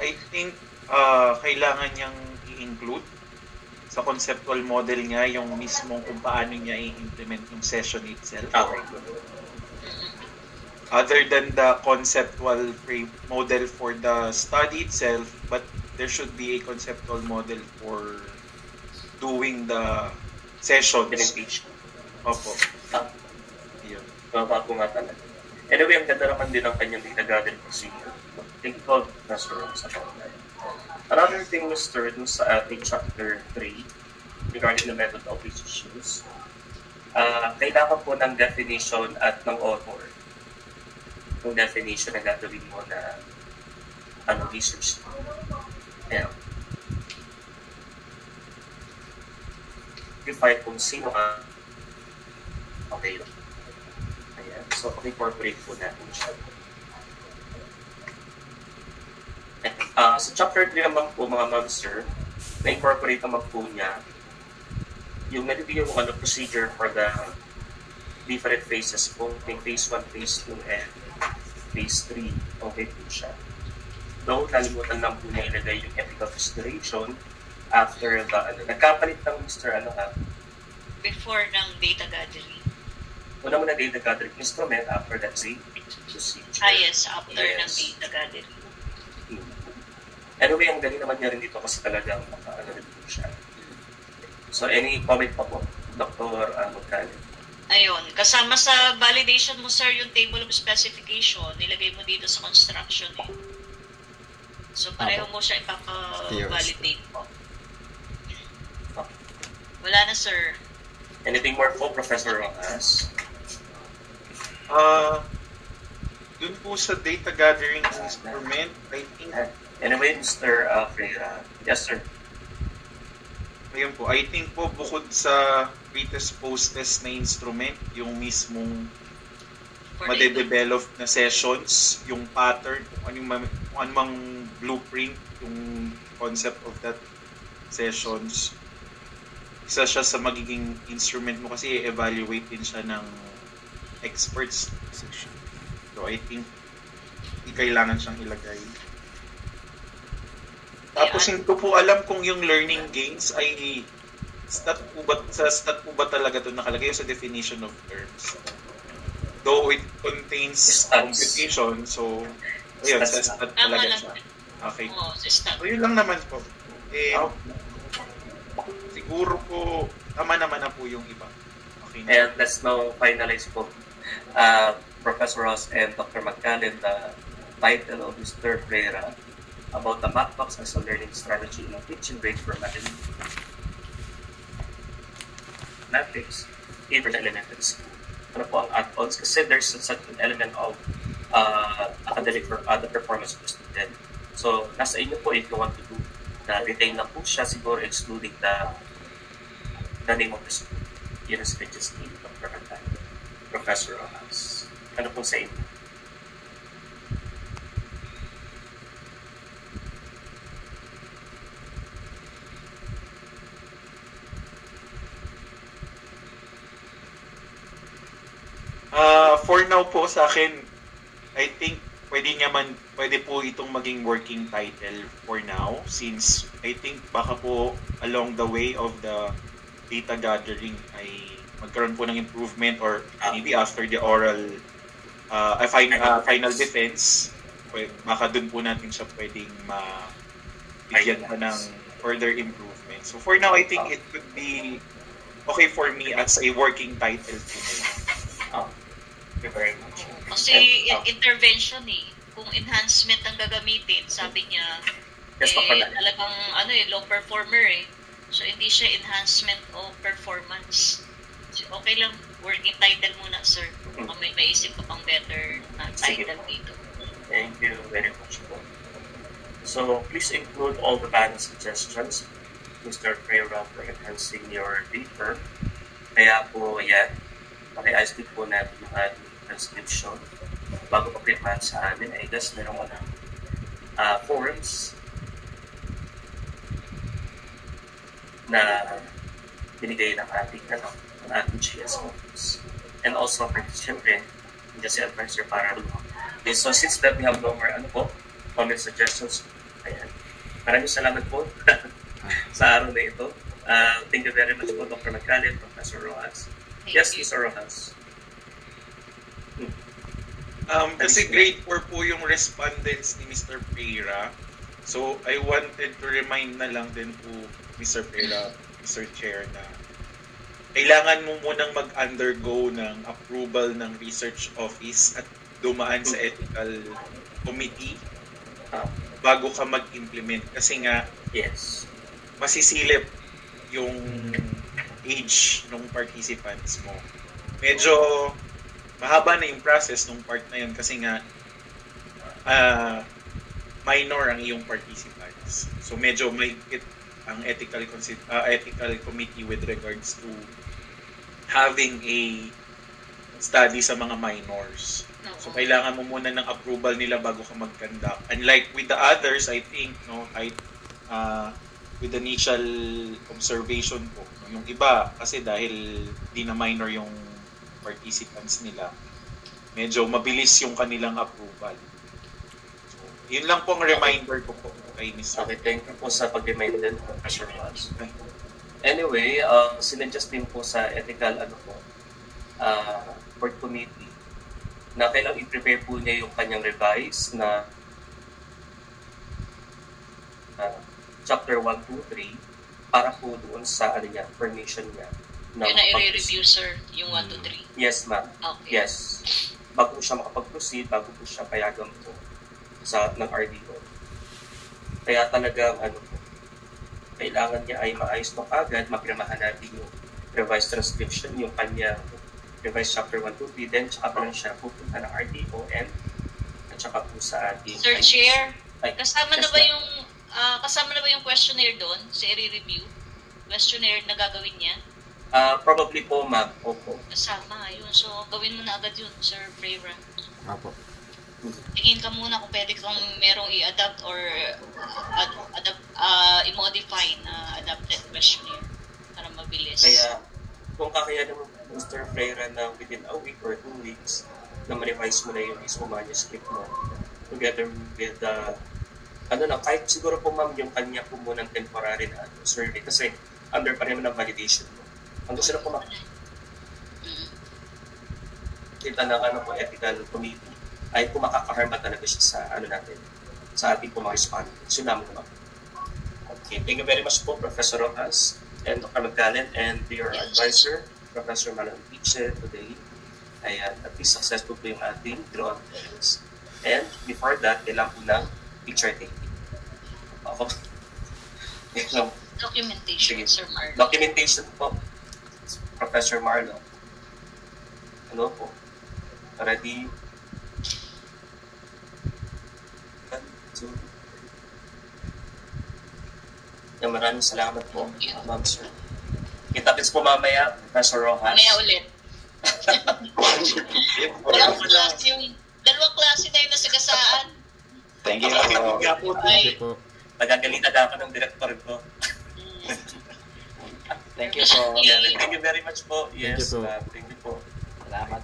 I think kailangan niyang i-include sa conceptual model niya yung mismong kung paano niya i-implement yung session itself. Okay. Other than the conceptual model for the study itself, but there should be a conceptual model for doing the sessions. Opo. Yun. Ako nga talaga. Anyway, ang ganda naman din ang kanyang data gathering procedure. Thank you po, Professor Ross. Another thing, Mr. dun sa ating chapter 3 regarding the method of issues, kailangan po ng definition at ng author. Yung definition na gagawin mo na research. Ayan. Define kung sino ka. Okay. Ayan. So, incorporate po natin siya. Sa chapter 3 naman po, mga ma'am-sir, na-incorporate naman po niya yung nalibigyan mo procedure for the different phases po. May phase 1, phase 2, and phase 3. Okay po siya. Though, nalimutan lang po niya ilagay yung ethical consideration after the, nagkapalit ng Mr. Before ng data gathering. Una muna data gathering instrument, after that say, procedure. Yes, after ng data gathering. Anyway, ang galing naman niya rin dito kasi talagang rin po siya. So, any comment pa po, Dr. Magkali? Ayun, kasama sa validation mo, sir, yung table of specification, nilagay mo dito sa construction eh. So, pareho mo siya ipaka-validate po. Wala na, sir. Anything more po, Professor Rojas? Dun po sa data gathering instrument, I think... Anyway, Mr. Freira. Yes, sir. Ayun po, I think po bukod sa pretest post-test na instrument, yung mismong made-develop na sessions, yung pattern, kung anong blueprint, yung concept of that sessions, isa siya sa magiging instrument mo kasi i-evaluate din siya ng experts. So I think hindi kailangan siyang ilagay. Tapos hindi ko po alam kung yung learning gains ay stat po ba talaga ito nakalagay sa definition of terms. Though it contains computation, so ayun, sa stat talaga siya. Okay. So yun lang naman po. Siguro po, tama naman na po yung iba. Okay na. And let's now finalize po, Professor Ross and Dr. Magkali, the title of Mr. Freira about the Matbox as a learning strategy in teaching grades for mathematics in the elementary school. Ano po ang add-ons? Kasi there's such an element of academic for the performance of the student. So, nasa inyo po if you want to do retain na po siya, siguro excluding the name of the school. Yun ang speeches ni Dr. Magkali. Professor Rojas. Ano po sa inyo? For now po sa akin, I think pwede po itong maging working title for now since I think baka po along the way of the data gathering ay magkaroon po ng improvement or maybe after the oral final defense, baka dun po natin siya pwedeng bigyan pa ng further improvement. So for now, I think it could be okay for me as a working title po. Thank you very much. Kasi intervention eh. Kung enhancement ang gagamitin, sabi niya, talagang low performer eh. So, hindi siya enhancement o performance. So, okay lang, working title muna, sir. Kung may maisip ka pang better na title dito. Thank you very much po. So, please include all the valid suggestions, Mr. Freira, for enhancing your paper. Kaya po, yan, maki-ice po natin yung ating transcription. Bago pa pirmahan sa amin, I guess meron ko ng forms na binigay ng ating GS office. And also, siyempre, just si advisor para okay, so since that we have no more comment suggestions, ayan. Maraming salamat po sa araw na ito. Thank you very much po, Dr. Magkali, Professor Rojas. Yes, Mr. Rojas. Kasi grade 4 po yung respondents ni Mr. Freira. So, I wanted to remind na lang din po, Mr. Freira, Mr. Chair, na kailangan mo munang mag-undergo ng approval ng research office at dumaan sa ethical committee bago ka mag-implement. Kasi nga, yes, masisilip yung age ng participants mo. Medyo mahaba na yung process ng part na yun kasi nga minor ang iyong participants. So medyo mahigpit ang ethical committee with regards to having a study sa mga minors. So kailangan mo muna ng approval nila bago ka mag-conduct. Unlike with the others, I think, with the initial observation po, yung iba kasi dahil di na minor yung participants nila, medyo mabilis yung kanilang approval. So, yun lang po ang reminder ko po kay Mr. Okay, thank you po sa pag-remind din, Professor Rojas. Anyway, sinadjust din po sa ethical board committee na kailang i-prepare po niya yung kanyang revise na chapter 1, 2, 3 para po doon sa formation niya. Yun na i-review, sir, yung 1 to 3. Yes, ma'am. Okay. Yes. Bago siya makapag-proceed, bago po siya payagan po ng RDO. Kaya talagang kailangan niya ay maayos to agad, mapirmahan natin yung revised transcription, yung kanya revised chapter 1 to 3, then tsaka pa lang siya pupunta ng RDO at tsaka po sa ating... Sir Chair, Ay, kasama yes, na ba yung questionnaire doon sa i-review? Questionnaire na gagawin niya? Probably po, ma'am. Opo. Kasama, yun. So, gawin mo na agad yun, Sir Freira. Apo. Tingin ka muna kung pwede kang merong i-adapt or i-modify na adapted questionnaire para mabilis. Kaya, kung kakayanin mo, Mr. Freira, na within a week or 2 weeks, na ma-revise mo na yung mismo manuscript mo, together with kahit siguro po, ma'am, yung kanya po munang temporary na survey, kasi under pa rin ng validation mo. Ang gusto na po kita ng ethical committee ay kung makakaharm ba talaga siya sa natin, sa ating mga respondents. Yun naman naman. Okay, thank you very much po, Professor Rojas and Dr. Magdalen, and your advisor, Professor Malan Piche, today. Ayan, at least successful po yung ating draw test. And before that, kailangan po ng picture taking. Ako. Documentation, Sige. Sir Marlon. Documentation po, Professor Marlon. Ano po? Ready? 1, 2. Maraming salamat po, ma'am, sir. Kita-kits po mamaya, Professor Rojas. Mamaya ulit. Dalawang klase na yung nasagasaan. Thank you. Thank you po. Nagagalitan ako ng director ko. Thank you po. Yeah, thank you very much po. Yes, Thank you po. thank you po. Salamat.